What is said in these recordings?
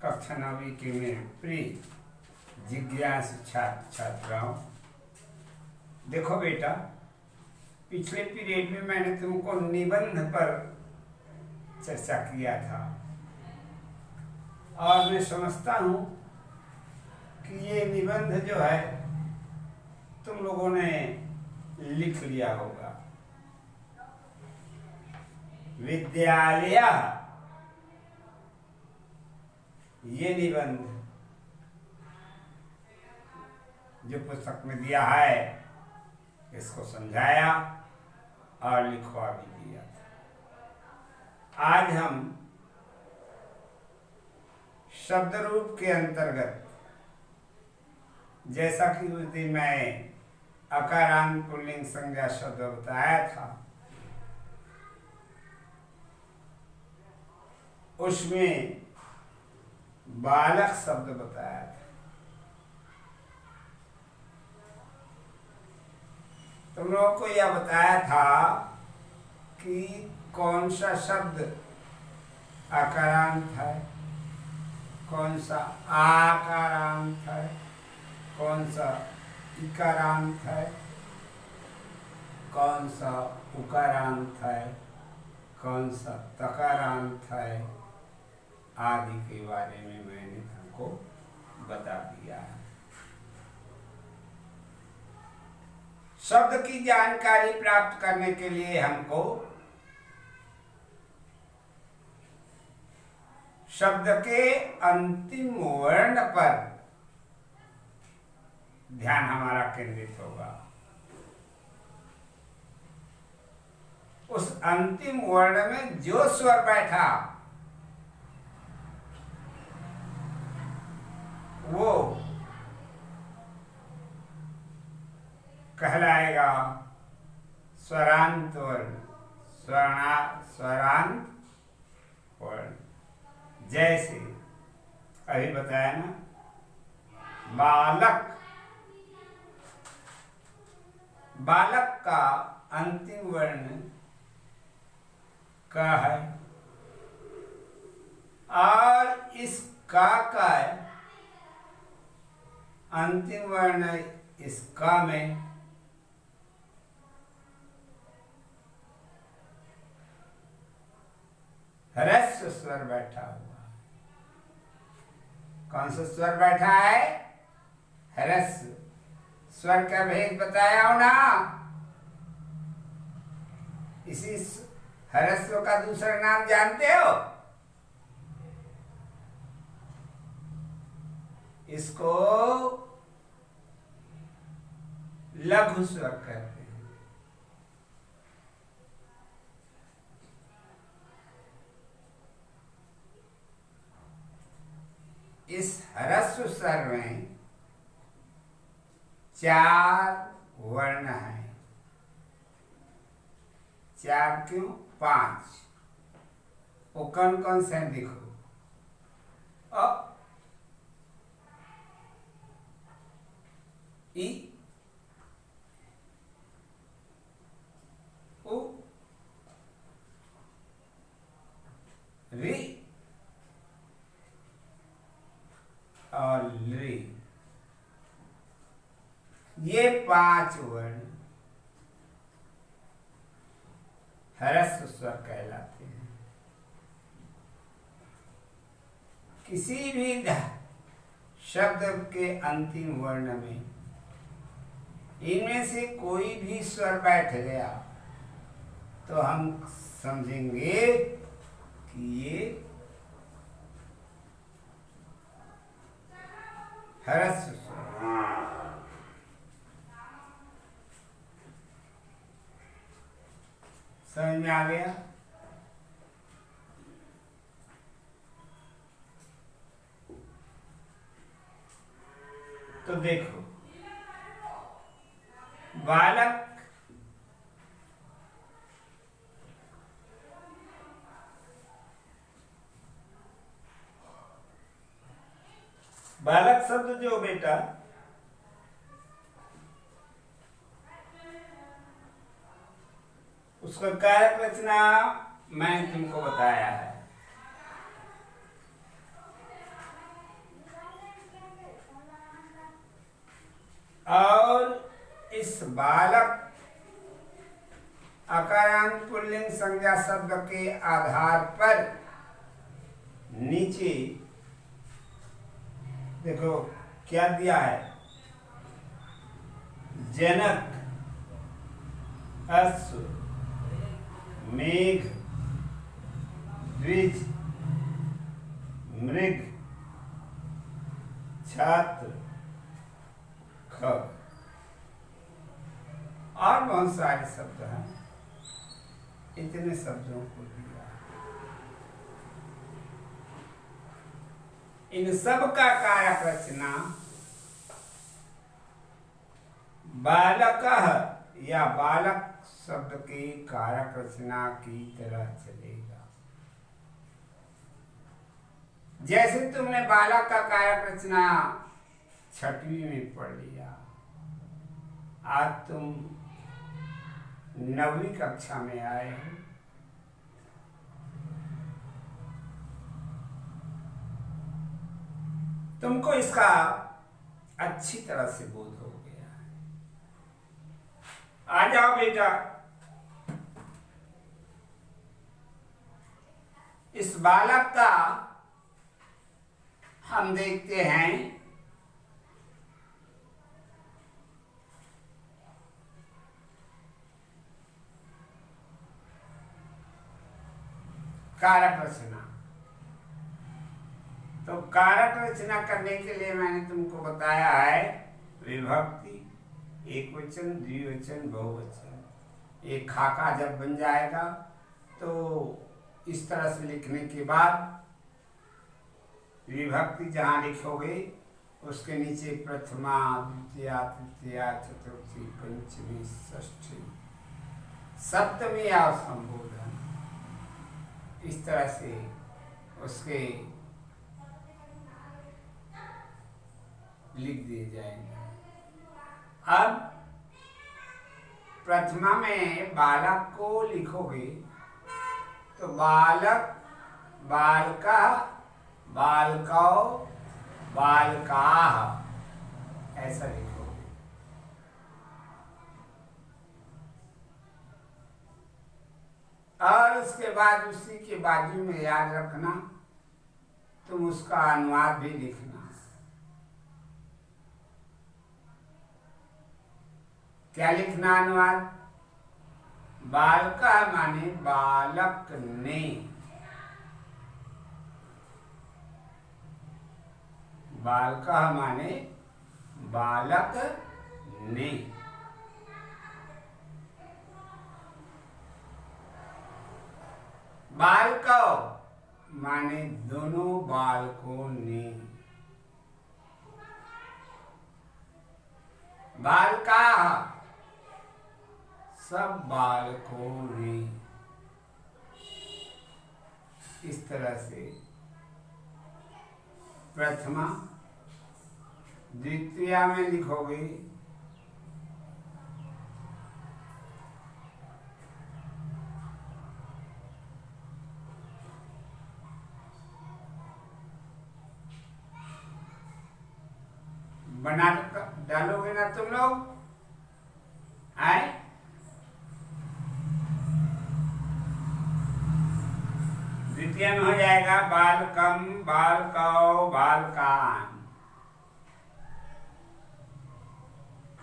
कक्षा 9वीं के मेरे प्रिय जिज्ञासु छात्र छात्राओं, देखो बेटा, पिछले पीरियड में मैंने तुमको निबंध पर चर्चा किया था और मैं समझता हूँ कि ये निबंध जो है तुम लोगों ने लिख लिया होगा। विद्यालय, ये निबंध जो पुस्तक में दिया है इसको समझाया और लिखवा भी दिया था। आज हम शब्द रूप के अंतर्गत, जैसा कि उस दिन मैं अकारांत पुल्लिंग संज्ञा शब्द बताया था, उसमें बालक शब्द बताया था। तुम लोगों को यह बताया था कि कौन सा शब्द अकारांत है, कौन सा आकारांत है, कौन सा इकारांत है, कौन सा उकारांत है, कौन सा तकारांत है आदि के बारे में मैंने तुमको बता दिया है। शब्द की जानकारी प्राप्त करने के लिए हमको शब्द के अंतिम वर्ण पर ध्यान हमारा केंद्रित होगा। उस अंतिम वर्ण में जो स्वर बैठा वो कहलाएगा स्वरांत वर्ण, स्वरांत वर्ण। जैसे अभी बताया ना, बालक, बालक का अंतिम वर्ण का है और इस का अंतिम वर्ण इस का में ह्रस्व स्वर बैठा हुआ। कौन सा स्वर बैठा है? ह्रस्व स्वर का भेद बताया हो ना। इसी ह्रस्व का दूसरा नाम जानते हो? इसको लघु स्वर कहते हैं। इस ह्रस्व स्वर में 4 वर्ण हैं। 4 क्यों? 5। वो कौन कौन से हैं देखो। अ, ई, उ, री और ली। ये 5 वर्ण ह्रस्व स्वर कहलाते हैं। किसी भी शब्द के अंतिम वर्ण में इनमें से कोई भी स्वर बैठ गया तो हम समझेंगे कि ये ह्रस्व स्वर। समझ में आ गया? तो देखो, बालक बालक शब्द जो बेटा उसका कारक रचना मैंने तुमको बताया है। इस बालक अकारांत पुल्लिंग संज्ञा शब्द के आधार पर नीचे देखो क्या दिया है, जनक, अश्व, मेघ, द्विज, मृग, छात्र, ख और बहुत सारे शब्द हैं। इतने शब्दों को दिया, इन सब का कारक रचना बालक या बालक शब्द की कारक रचना की तरह चलेगा। जैसे तुमने बालक का कारक रचना छठवीं में पढ़ लिया, आज तुम 9वीं कक्षा में आए हो। तुमको इसका अच्छी तरह से बोध हो गया है। आ जाओ बेटा, इस बालक का हम देखते हैं कारक रचना। तो कारक रचना करने के लिए मैंने तुमको बताया है विभक्ति, एक वचन, द्विवचन, बहुवचन। एक खाका जब बन जाएगा तो इस तरह से लिखने के बाद विभक्ति जहां लिखोगे उसके नीचे प्रथमा, द्वितीया, तृतीया, चतुर्थी, पंचमी, षष्ठी, सप्तमी और संबोधन, इस तरह से उसके लिख दिए जाएंगे। अब प्रथमा में बालक को लिखोगे तो बालक, बालका, बालकौ, बालकाः ऐसा लिखोगे। और उसके बाद उसी के बाजू में याद रखना, तुम उसका अनुवाद भी लिखना। क्या लिखना अनुवाद? बालका माने बालक ने, बालका माने बालक ने, बालकौ माने दोनों बालकों ने, बालकाः सब बालकों ने। इस तरह से प्रथमा, द्वितीया में लिखोगे बना डालोगे ना तुम लोग, आए? द्वितीय में हो जाएगा बालकम, बालकौ, बालकान।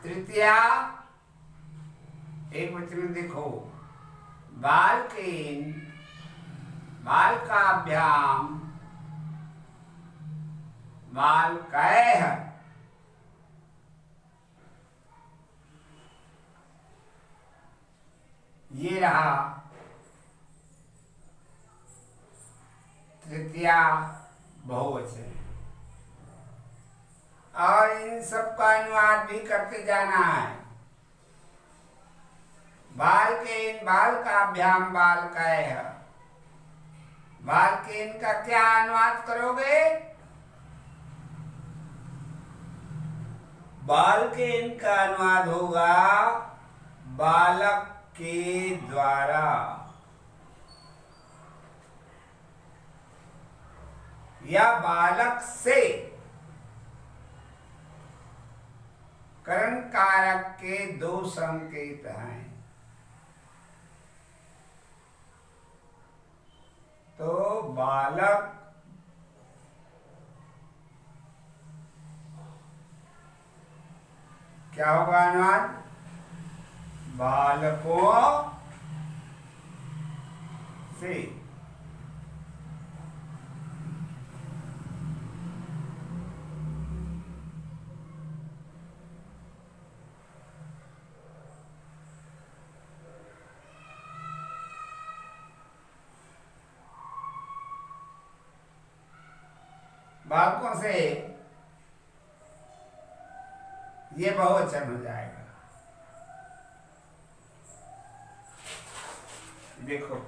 तृतीया एक वचन में देखो, बालकेन, बालकाभ्याम, बालकैः। ये रहा तृतीया बहुवचन। और इन सब का अनुवाद भी करते जाना है। बालकेन, बालकाभ्याम, बालकैः। बालकेन का क्या अनुवाद करोगे? बालकेन का अनुवाद होगा बालक के द्वारा, या बालक से करण कारक के दो संकेत हैं। तो बालक क्या होगा अनुवाद? बालकों से। बालकों से ये बहुवचन हो जाएगा। देखो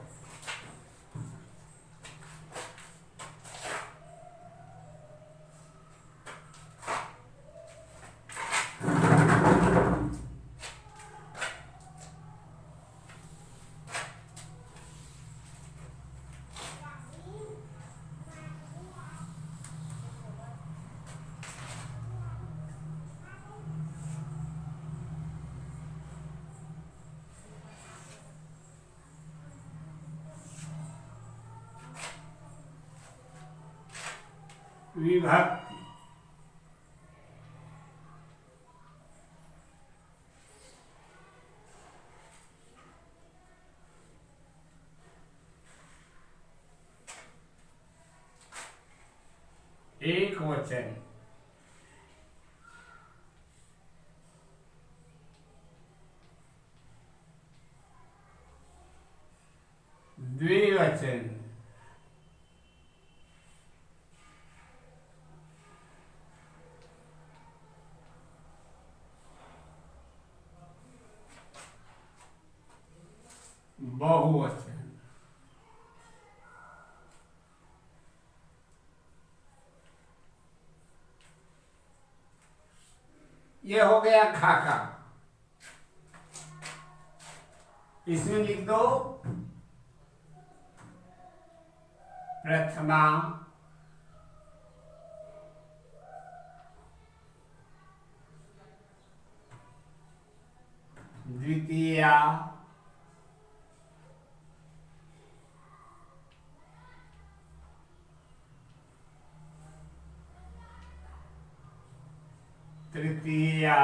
विभक्ति। एक वचन। द्विवचन। बहुवचन। ये हो गया खाका। इसमें लिख दो प्रथमा, द्वितीया, तृतीया,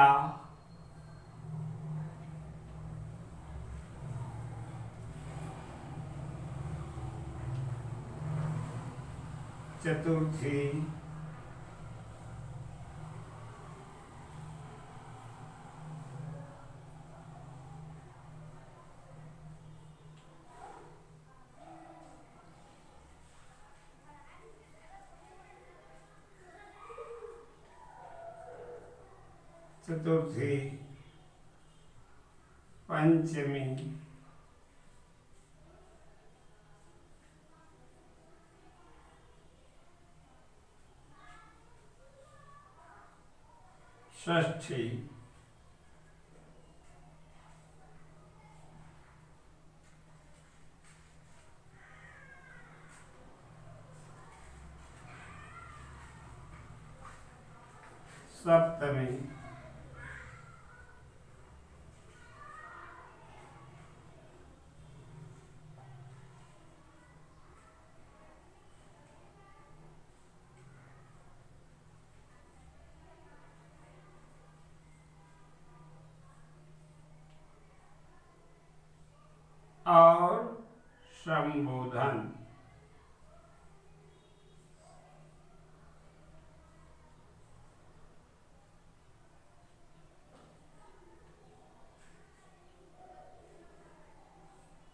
चतुर्थी, पंचमी, षष्ठी, सप्तमी, और संबोधन।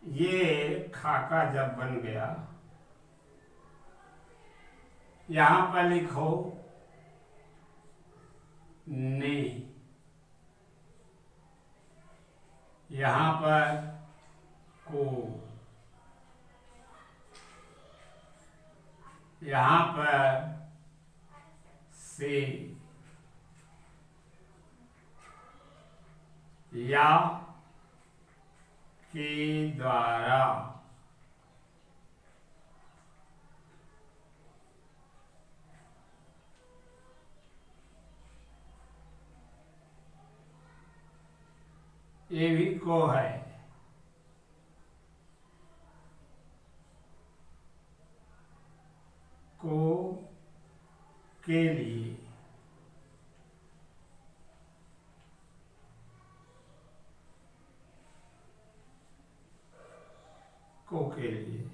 ये खाका जब बन गया, यहां पर लिखो ने, यहां पर को, यहां पर से, या के द्वारा, ये भी को है। को के लिए, को के लिए।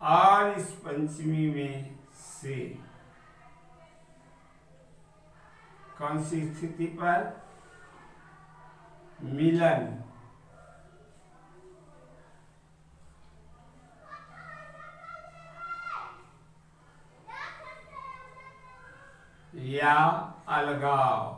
और इस पंचमी में से कौन सी स्थिति पर? मिलन या अलगाव।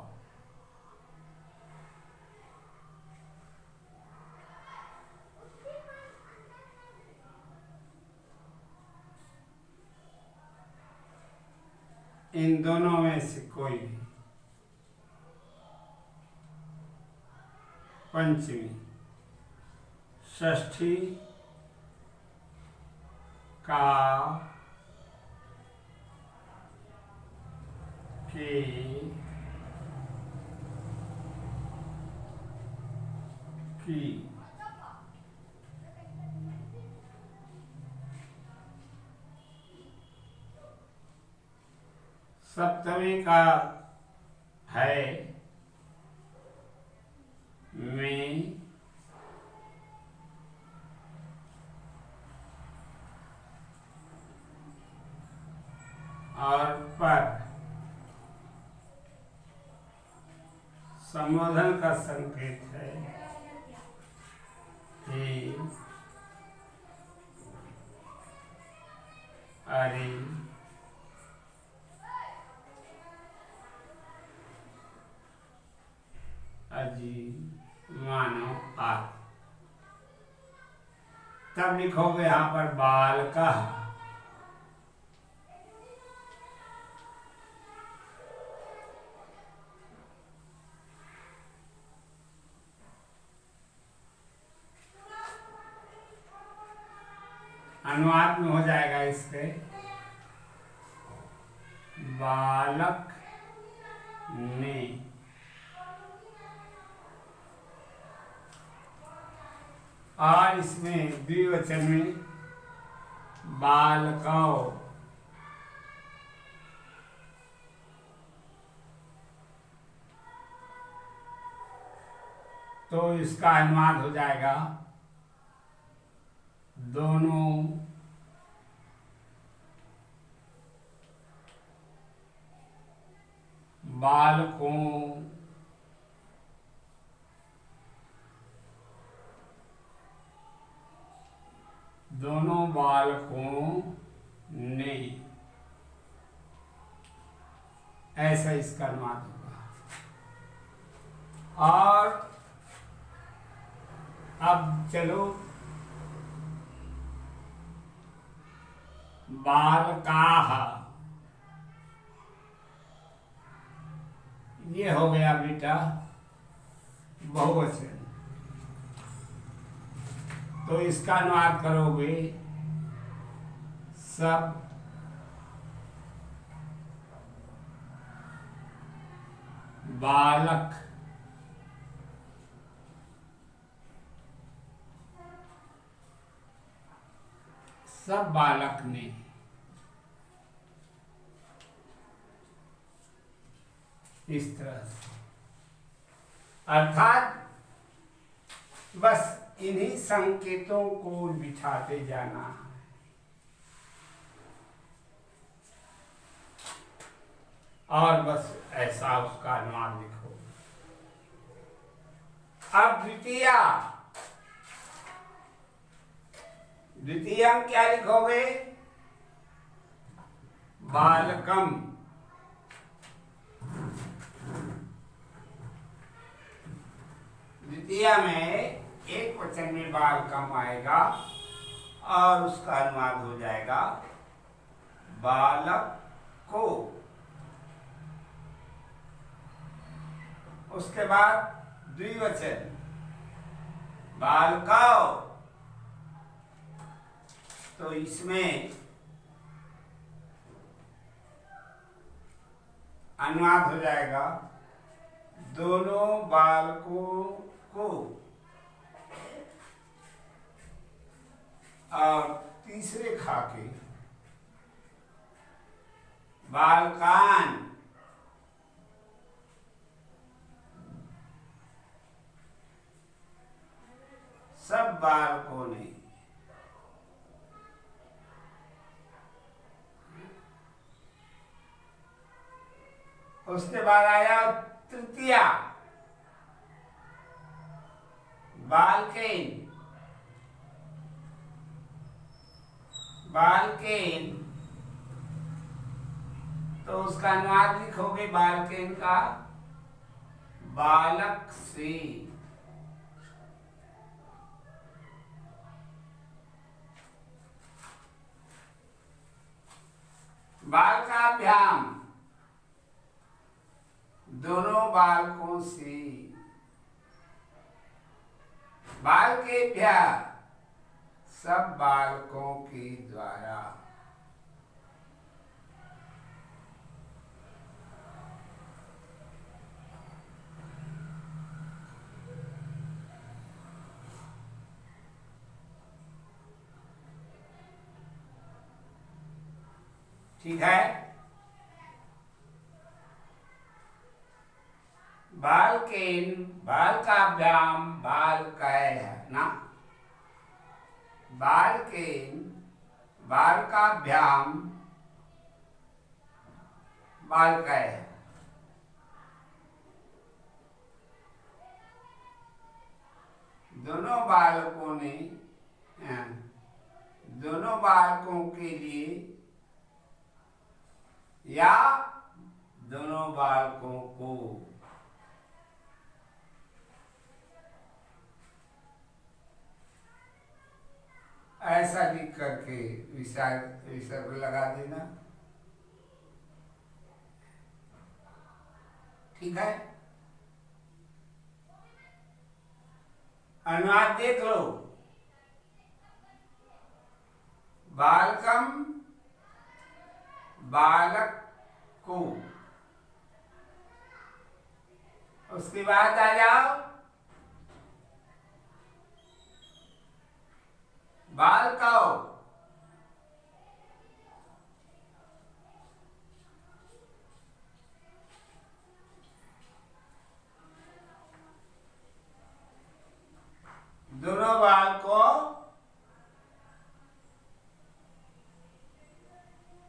इन दोनों में से कोई भी। पंचमी, षष्ठी का, के, की। सप्तमी का है में, और पर। संबोधन का संकेत है कि अरे, अजी, मानो, आ। तब लिखोगे यहां पर बाल का। अनुवाद में हो जाएगा इसके बालक ने। और इसमें द्विवचन में बालकों। तो इसका अनुवाद हो जाएगा दोनों बालकों ने। ऐसा इसका अनुवाद होगा। और अब चलो बालकाः, ये हो गया बेटा बहुवचन। तो इसका अनुवाद करोगे सब बालक। सब बालक ने। इस तरह से, अर्थात बस इन्हीं संकेतों को बिठाते जाना है। और बस ऐसा उसका अनुमान लिखो। अब द्वितीय क्या लिखोगे? बालकम। द्वितीय में एक वचन में बालकम आएगा और उसका अनुवाद हो जाएगा बालक को। उसके बाद द्विवचन बालकों। तो इसमें अनुवाद हो जाएगा दोनों बालकों को और तीसरे खाके बालकान सब बालकों ने उसके बाद आया तृतीया बालकेन बालकेन तो उसका अनुवाद लिखोगे बालकेन का बालक से बालकाभ्याम दोनों बालकों से बालकेभ्य सब बालकों के द्वारा ठीक है। बालकेन बालकाभ्याम बालकय ना बालकेन बालकाभ्याम बालकय दोनों बालकों ने दोनों बालकों के लिए या दोनों बालकों को ऐसा लिख करके विसर्ग लगा देना। ठीक है। अनुवाद देख लो। बालकम बालक को उसके बाद आ जाओ बालकौ दोनों बालकों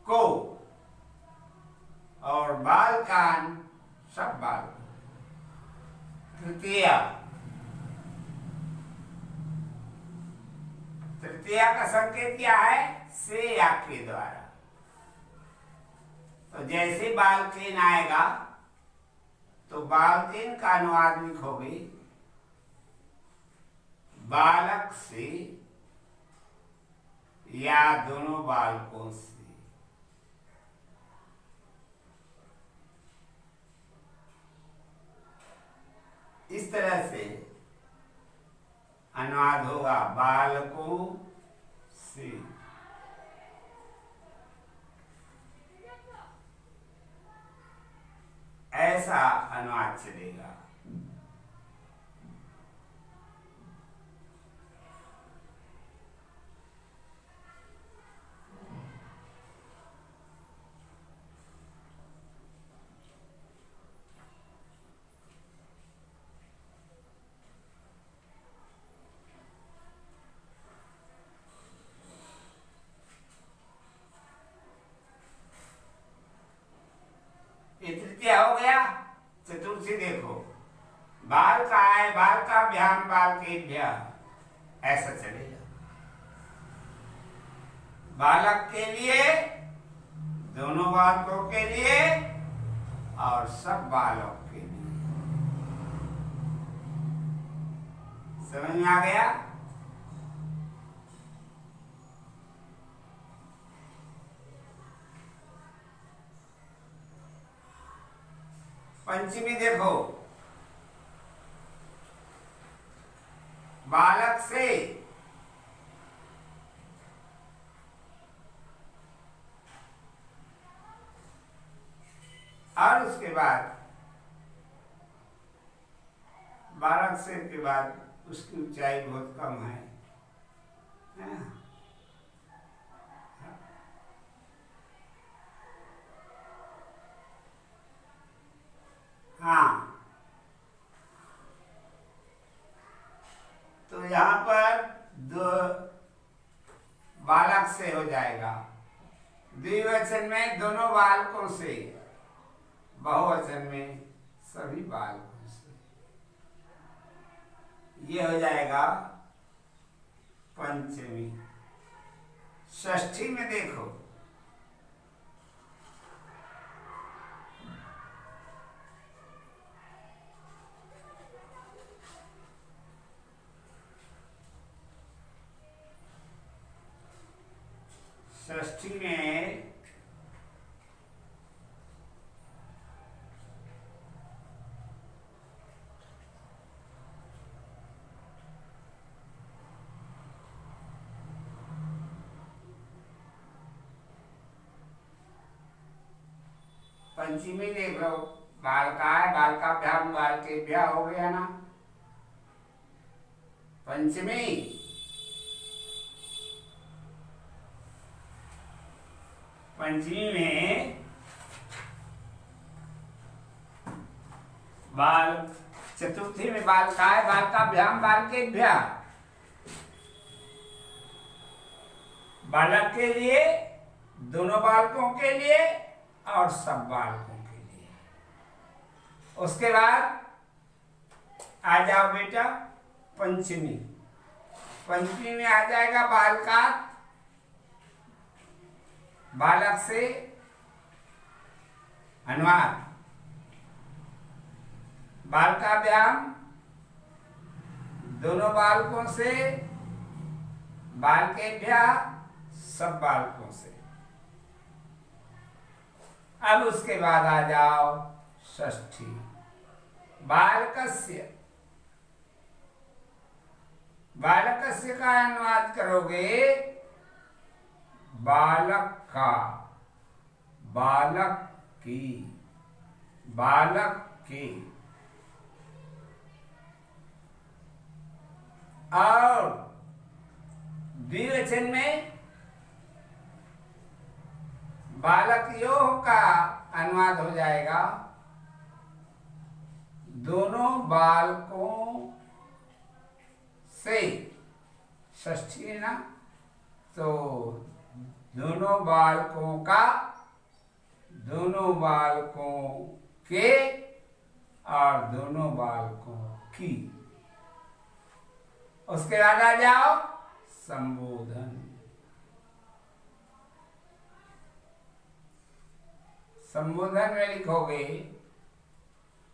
को और बालकान सब बाल। तृतीया तृतीया का संकेत क्या है? से या के द्वारा। तो जैसे बालकेन आएगा तो बालकेन का अनुवाद लिखोगे बालक से या दोनों बालकों से। इस तरह से अनुवाद होगा बालकों से। ऐसा अनुवाद चलेगा। तृतीया हो गया। चतुर्थी देखो बाल का है बाल का भ्याम बाल के भ्या ऐसा चलेगा। बालक के लिए दोनों बालकों के लिए और सब बालक के लिए। समझ में आ गया? पंचमी देखो बालक से और उसके बाद बालक से के बाद उसकी ऊंचाई बहुत कम है। हाँ, तो यहाँ पर दो बालक से हो जाएगा, द्विवचन में दोनों बालकों से, बहुवचन में सभी बालकों से। ये हो जाएगा पंचमी। षष्ठी में देखो, षष्ठी में पंचमी देख लो, बालकाय बालकाभ्याम बालकेभ्यः हो गया ना पंचमी। पंचमी में बाल, चतुर्थी में बालकाय बालकाभ्याम बालकेभ्यः, बालक के लिए, दोनों बालकों के लिए और सब बालकों के लिए। उसके बाद आ जाओ बेटा पंचमी। पंचमी में आ जाएगा बालका, बालक से अनुवाद, बालकाभ्याम दोनों बालकों से, बालकेभ्यः सब बालकों से। अब उसके बाद आ जाओ षष्ठी। बालकस्य, बालकस्य का अनुवाद करोगे बालक का, बालक की, बालक के। और द्विवचन में बालकयोः का अनुवाद हो जाएगा दोनों बालकों से। षष्ठी है ना, तो दोनों बालकों का, दोनों बालकों के और दोनों बालकों की। उसके बाद आ जाओ संबोधन। संबोधन में लिखोगे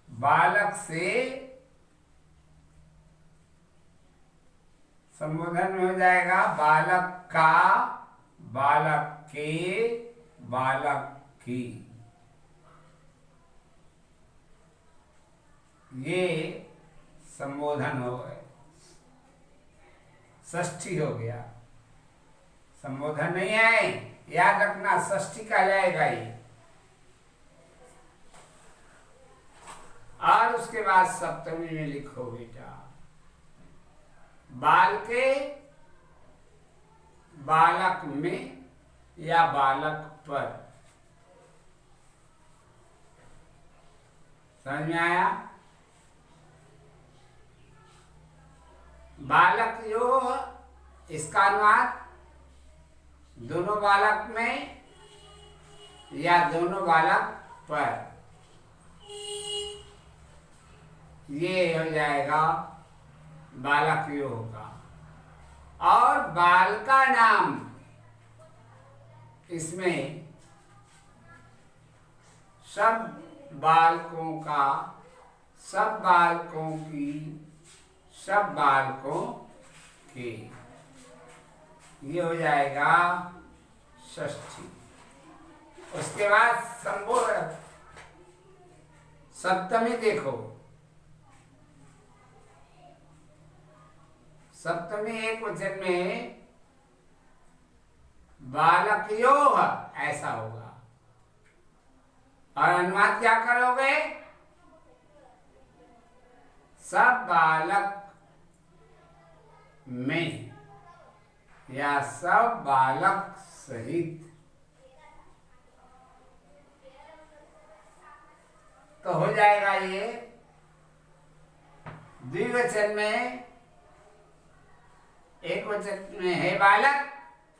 बालक से, संबोधन में हो जाएगा बालक का, बालक के, बालक की। ये संबोधन हो गए। षष्ठी हो गया, संबोधन नहीं है, याद रखना षष्ठी का जाएगा ये। और उसके बाद सप्तमी में लिखो बेटा बाल के, बालक में या बालक पर। समझ में आया? बालक जो इसका अनुवाद दोनों बालक में या दोनों बालक पर, ये हो जाएगा बालक योग का। और बाल का नाम इसमें सब बालकों का, सब बालकों की, सब बालकों के, ये हो जाएगा षष्ठी। उसके बाद संबोधन सप्तमी देखो, सप्तमी एक वचन में बालकयोः ऐसा होगा। और अनुवाद क्या करोगे? सब बालक में या सब बालक सहित, तो हो जाएगा ये द्विवचन में, एक वचन में हे बालक,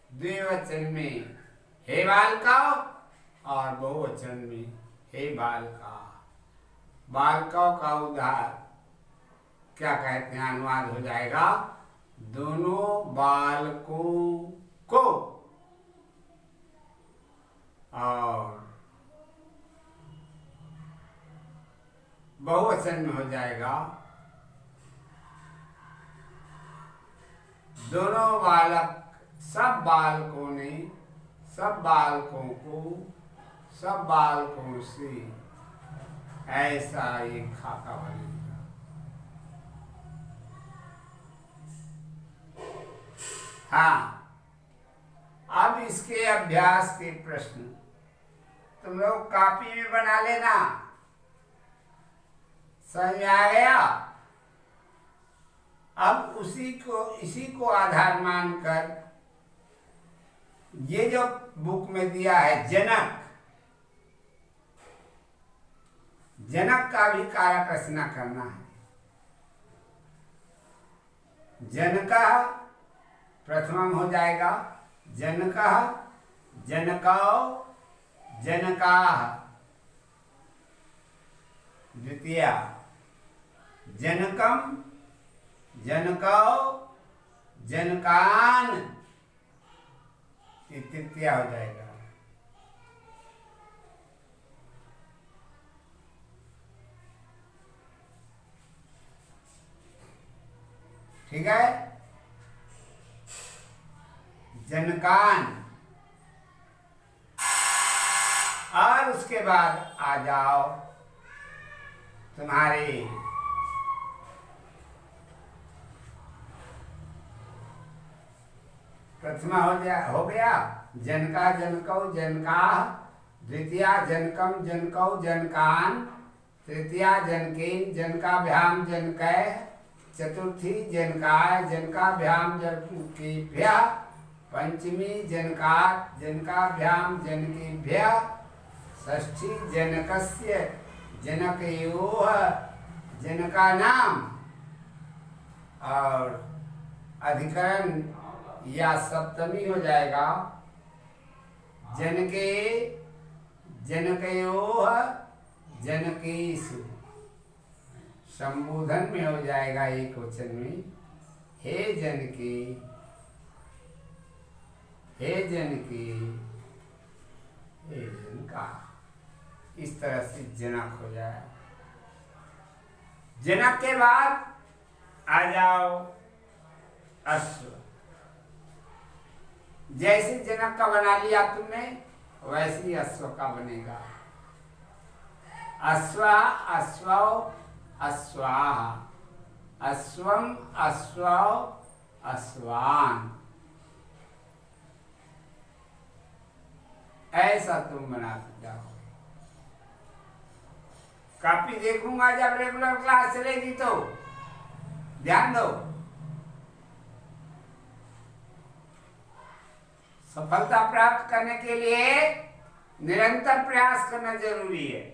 द्विवचन में हे बालकाओ, और बहुवचन में हे बालका। बालकाओं का उद्धार क्या कहते हैं, अनुवाद हो जाएगा दोनों बालकों को, और बहुवचन में हो जाएगा दोनों बालक, सब बालकों ने सब बालकों को सब बालकों से ऐसा एक खाका बनेगा। हाँ, अब इसके अभ्यास के प्रश्न तुम लोग कॉपी में बना लेना। समझ में आ गया? अब इसी को आधार मानकर ये जो बुक में दिया है जनक का भी कारक रचना करना है। जनका प्रथमम हो जाएगा, जनका, जनकौ, जनकाः, द्वितीया जनकम, जनकौ, जनकान, ये तृतीया हो जाएगा। ठीक है, जनकान। और उसके बाद आ जाओ तुम्हारे प्रथमा हो गया जनका, जनकौ, जनकाः, द्वितीया जनकम, जनकौ, जनकान, तृतीया जनकेन, जनकाभ्याम जनकैः, चतुर्थी जनकाय, जनकाभ्याम जनकेभ्यः, पंचमी जनकात्, जनकाभ्याम जनकेभ्यः, षष्ठी जनकस्य, जनकयोः, जनकानां, और अधिकरण या सप्तमी हो जाएगा जनके, जनकयोः, जनकेषु। संबोधन में हो जाएगा एक वचन में हे जनके, हे जनके, हे जनका। इस तरह से जनक हो जाए। जनक के बाद आ जाओ अश्व। जैसे जनक का बना लिया तुमने, वैसे ही अश्व का बनेगा। अश्वा, अश्वौ, अश्वाः, अश्वम, अश्वौ, अश्वान। ऐसा तुम बनाते जाओ। कॉपी देखूंगा जब रेगुलर क्लास चलेगी तो ध्यान दो। सफलता प्राप्त करने के लिए निरंतर प्रयास करना जरूरी है।